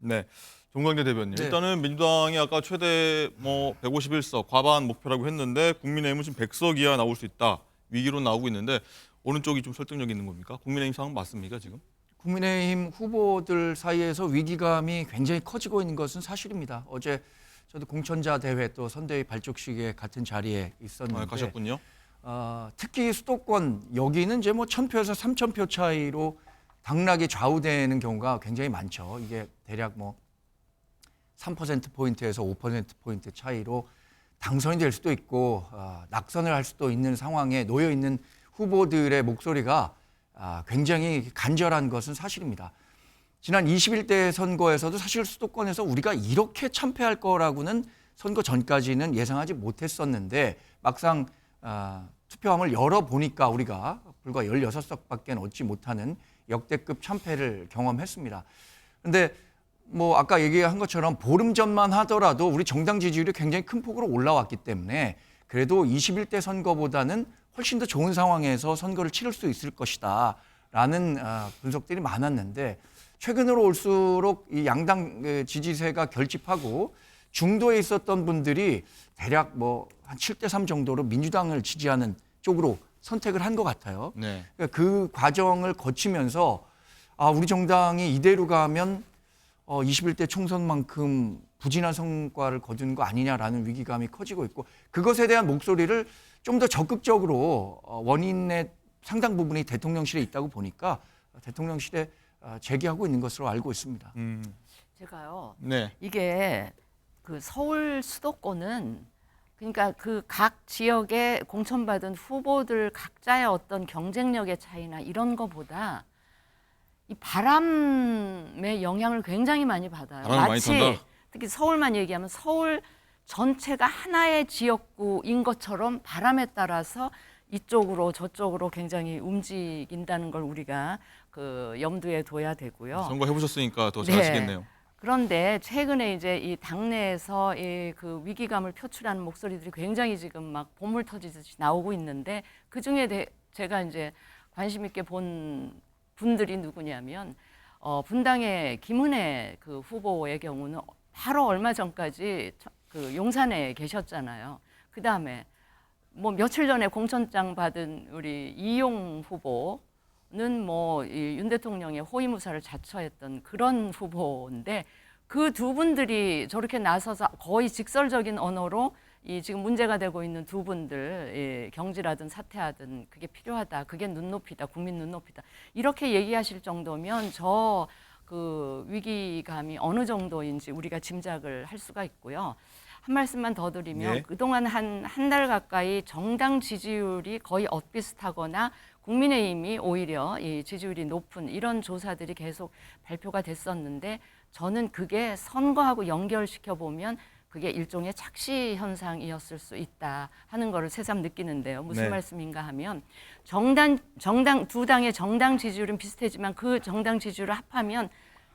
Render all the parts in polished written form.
네. 정광재 대변인. 네. 일단은 민주당이 아까 최대 151석 과반 목표라고 했는데 국민의힘은 지금 100석 이하 나올 수 있다. 위기로 나오고 있는데 어느 쪽이 좀 설득력 있는 겁니까? 국민의힘 상황 맞습니까, 지금? 국민의힘 후보들 사이에서 위기감이 굉장히 커지고 있는 것은 사실입니다. 어제 저도 공천자 대회 또 선대위 발족식에 같은 자리에 있었는데 가셨군요. 특히 수도권 여기는 이제 1,000표에서 3,000표 차이로 당락이 좌우되는 경우가 굉장히 많죠. 이게 대략 3%포인트에서 5%포인트 차이로 당선이 될 수도 있고 낙선을 할 수도 있는 상황에 놓여 있는 후보들의 목소리가 굉장히 간절한 것은 사실입니다. 지난 21대 선거에서도 사실 수도권에서 우리가 이렇게 참패할 거라고는 선거 전까지는 예상하지 못했었는데 막상 투표함을 열어보니까 우리가 불과 16석밖에 얻지 못하는 역대급 참패를 경험했습니다. 그런데 아까 얘기한 것처럼 보름 전만 하더라도 우리 정당 지지율이 굉장히 큰 폭으로 올라왔기 때문에 그래도 21대 선거보다는 훨씬 더 좋은 상황에서 선거를 치를 수 있을 것이다 라는 분석들이 많았는데 최근으로 올수록 이 양당 지지세가 결집하고 중도에 있었던 분들이 대략 한 7대3 정도로 민주당을 지지하는 쪽으로 선택을 한 것 같아요. 네. 그러니까 그 과정을 거치면서 우리 정당이 이대로 가면 21대 총선만큼 부진한 성과를 거두는 거 아니냐라는 위기감이 커지고 있고 그것에 대한 목소리를 좀 더 적극적으로 원인의 상당 부분이 대통령실에 있다고 보니까 대통령실에 제기하고 있는 것으로 알고 있습니다. 제가요. 네. 이게 그 서울 수도권은 그러니까 그 각 지역에 공천받은 후보들 각자의 어떤 경쟁력의 차이나 이런 거보다 이 바람의 영향을 굉장히 많이 받아요. 바람이 많이 탄다? 특히 서울만 얘기하면 서울 전체가 하나의 지역구인 것처럼 바람에 따라서 이쪽으로 저쪽으로 굉장히 움직인다는 걸 우리가 그 염두에 둬야 되고요. 선거 해보셨으니까 더 잘 아시겠네요. 그런데 최근에 이제 이 당내에서 이 그 위기감을 표출하는 목소리들이 굉장히 지금 막 보물 터지듯이 나오고 있는데 그 중에 제가 이제 관심 있게 본 분들이 누구냐면 분당의 김은혜 그 후보의 경우는 바로 얼마 전까지 그 용산에 계셨잖아요. 그 다음에 며칠 전에 공천장 받은 우리 이용 후보는 이 윤 대통령의 호위무사를 자처했던 그런 후보인데 그 두 분들이 저렇게 나서서 거의 직설적인 언어로 이 지금 문제가 되고 있는 두 분들 경질하든 사퇴하든 그게 필요하다. 그게 눈높이다. 국민 눈높이다. 이렇게 얘기하실 정도면 그 위기감이 어느 정도인지 우리가 짐작을 할 수가 있고요. 한 말씀만 더 드리면 예. 그동안 한 달 가까이 정당 지지율이 거의 엇비슷하거나 국민의힘이 오히려 이 지지율이 높은 이런 조사들이 계속 발표가 됐었는데 저는 그게 선거하고 연결시켜 보면 그게 일종의 착시 현상이었을 수 있다 하는 거를 새삼 느끼는데요. 무슨 네. 말씀인가 하면 정당 두 당의 정당 지지율은 비슷하지만 그 정당 지지율을 합하면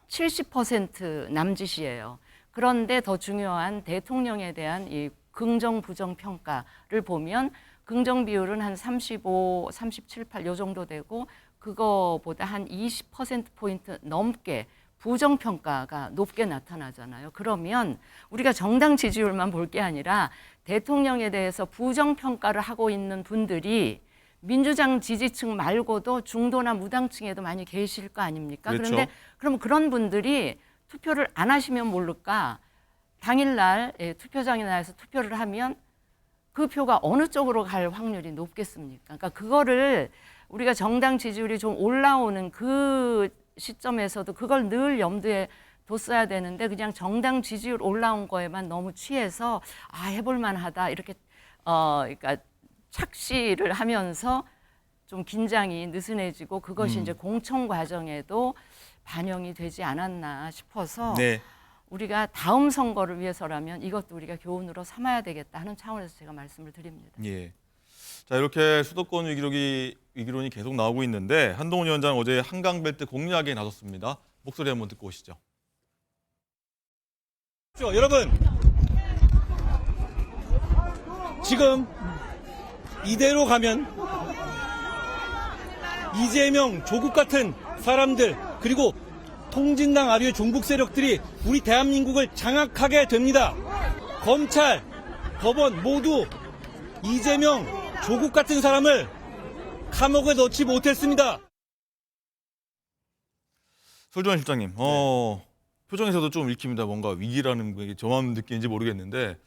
70% 남짓이에요. 그런데 더 중요한 대통령에 대한 이 긍정 부정 평가를 보면 긍정 비율은 한 35, 37, 8 요 정도 되고 그거보다 한 20%포인트 넘게 부정 평가가 높게 나타나잖아요. 그러면 우리가 정당 지지율만 볼 게 아니라 대통령에 대해서 부정 평가를 하고 있는 분들이 민주당 지지층 말고도 중도나 무당층에도 많이 계실 거 아닙니까? 그렇죠. 그런데 그럼 그런 분들이 투표를 안 하시면 모를까? 당일날 투표장에 나와서 투표를 하면 그 표가 어느 쪽으로 갈 확률이 높겠습니까? 그러니까 그거를 우리가 정당 지지율이 좀 올라오는 그 시점에서도 그걸 늘 염두에 뒀어야 되는데 그냥 정당 지지율 올라온 거에만 너무 취해서 해볼 만하다 이렇게 그러니까 착시를 하면서 좀 긴장이 느슨해지고 그것이 이제 공천 과정에도 반영이 되지 않았나 싶어서 네. 우리가 다음 선거를 위해서라면 이것도 우리가 교훈으로 삼아야 되겠다 하는 차원에서 제가 말씀을 드립니다. 예. 자, 이렇게 수도권 위기론이 계속 나오고 있는데 한동훈 위원장 어제 한강벨트 공략에 나섰습니다. 목소리 한번 듣고 오시죠. 여러분, 지금 이대로 가면 이재명, 조국 같은 사람들 그리고 통진당 아류의 종북 세력들이 우리 대한민국을 장악하게 됩니다. 검찰, 법원 모두 이재명, 조국 같은 사람을 감옥에 넣지 못했습니다. 설주환 실장님, 표정에서도 좀 읽힙니다. 뭔가 위기라는 게 저만 느끼는지 모르겠는데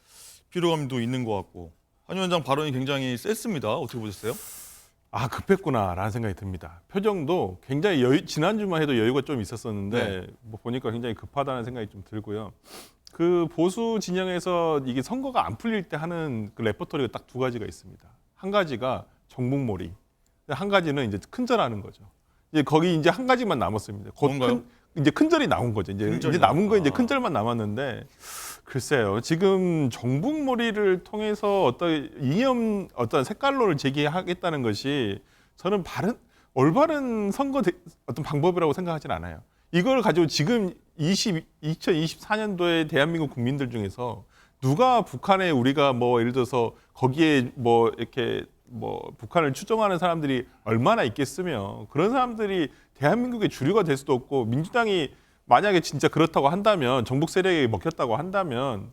피로감도 있는 것 같고 한 위원장 발언이 굉장히 셌습니다. 어떻게 보셨어요? 아, 급했구나라는 생각이 듭니다. 표정도 굉장히 지난주만 해도 여유가 좀 있었었는데 뭐 보니까 굉장히 급하다는 생각이 좀 들고요. 그 보수 진영에서 이게 선거가 안 풀릴 때 하는 그 레퍼토리가 딱 두 가지가 있습니다. 한 가지가 정북몰이, 한 가지는 이제 큰절하는 거죠. 이제 거기 이제 한 가지만 남았습니다. 곧 뭔가요? 이제 큰절이 나온 거죠. 이제 남은 거 이제 큰절만 남았는데 글쎄요. 지금 정북몰이를 통해서 어떤 색깔론을 제기하겠다는 것이 저는 올바른 선거 어떤 방법이라고 생각하진 않아요. 이걸 가지고 지금 2024년도에 대한민국 국민들 중에서 누가 북한에 우리가 뭐 예를 들어서 거기에 뭐 이렇게 뭐 북한을 추종하는 사람들이 얼마나 있겠으며 그런 사람들이 대한민국의 주류가 될 수도 없고 민주당이 만약에 진짜 그렇다고 한다면 정북 세력에 먹혔다고 한다면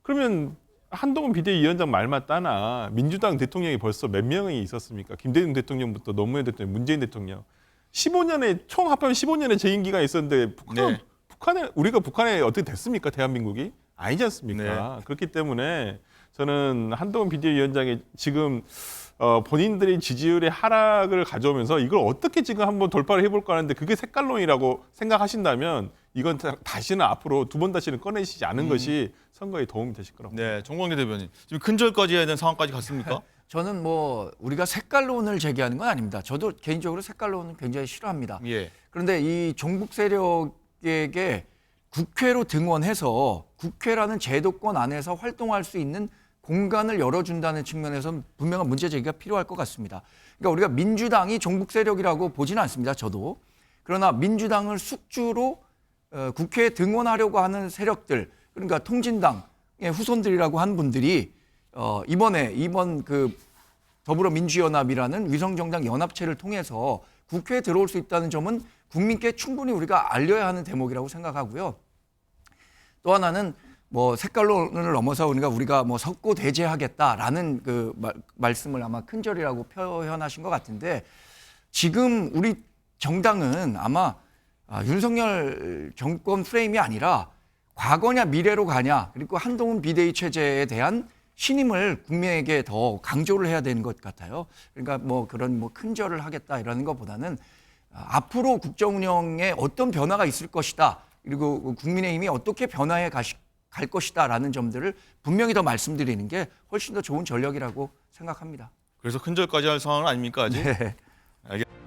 그러면 한동훈 비대위원장 말 맞다나 민주당 대통령이 벌써 몇 명이 있었습니까? 김대중 대통령부터 노무현 대통령, 문재인 대통령 15년에 총 합하면 15년의 재임 기간이 있었는데 우리가 북한에 어떻게 됐습니까? 대한민국이 아니지 않습니까? 네. 그렇기 때문에 저는 한동훈 비대위원장이 지금 본인들이 지지율의 하락을 가져오면서 이걸 어떻게 지금 한번 돌파를 해볼까 하는데 그게 색깔론이라고 생각하신다면 이건 다시는 앞으로 두 번 다시는 꺼내시지 않은 것이 선거에 도움이 되실 거라고. 네, 정광재 대변인. 지금 근절까지 해야 되는 상황까지 갔습니까? 저는 뭐 우리가 색깔론을 제기하는 건 아닙니다. 저도 개인적으로 색깔론은 굉장히 싫어합니다. 예. 그런데 이 종북 세력에게 국회로 등원해서 국회라는 제도권 안에서 활동할 수 있는 공간을 열어준다는 측면에서 분명한 문제 제기가 필요할 것 같습니다. 그러니까 우리가 민주당이 종북 세력이라고 보지는 않습니다. 저도. 그러나 민주당을 숙주로 국회에 등원하려고 하는 세력들, 그러니까 통진당의 후손들이라고 한 분들이 이번 그 더불어민주연합이라는 위성정당 연합체를 통해서 국회에 들어올 수 있다는 점은 국민께 충분히 우리가 알려야 하는 대목이라고 생각하고요. 또 하나는 뭐 색깔론을 넘어서 우리가 뭐 석고대죄하겠다라는 그 말씀을 아마 큰절이라고 표현하신 것 같은데 지금 우리 정당은 아마 윤석열 정권 프레임이 아니라 과거냐 미래로 가냐 그리고 한동훈 비대위 체제에 대한 신임을 국민에게 더 강조를 해야 되는 것 같아요. 그러니까 뭐 그런 뭐 큰절을 하겠다 이러는 것보다는 앞으로 국정 운영에 어떤 변화가 있을 것이다. 그리고 국민의힘이 어떻게 변화해 갈 것이다라는 점들을 분명히 더 말씀드리는 게 훨씬 더 좋은 전략이라고 생각합니다. 그래서 근절까지 할 상황은 아닙니까 아직? 네. 알겠습니다.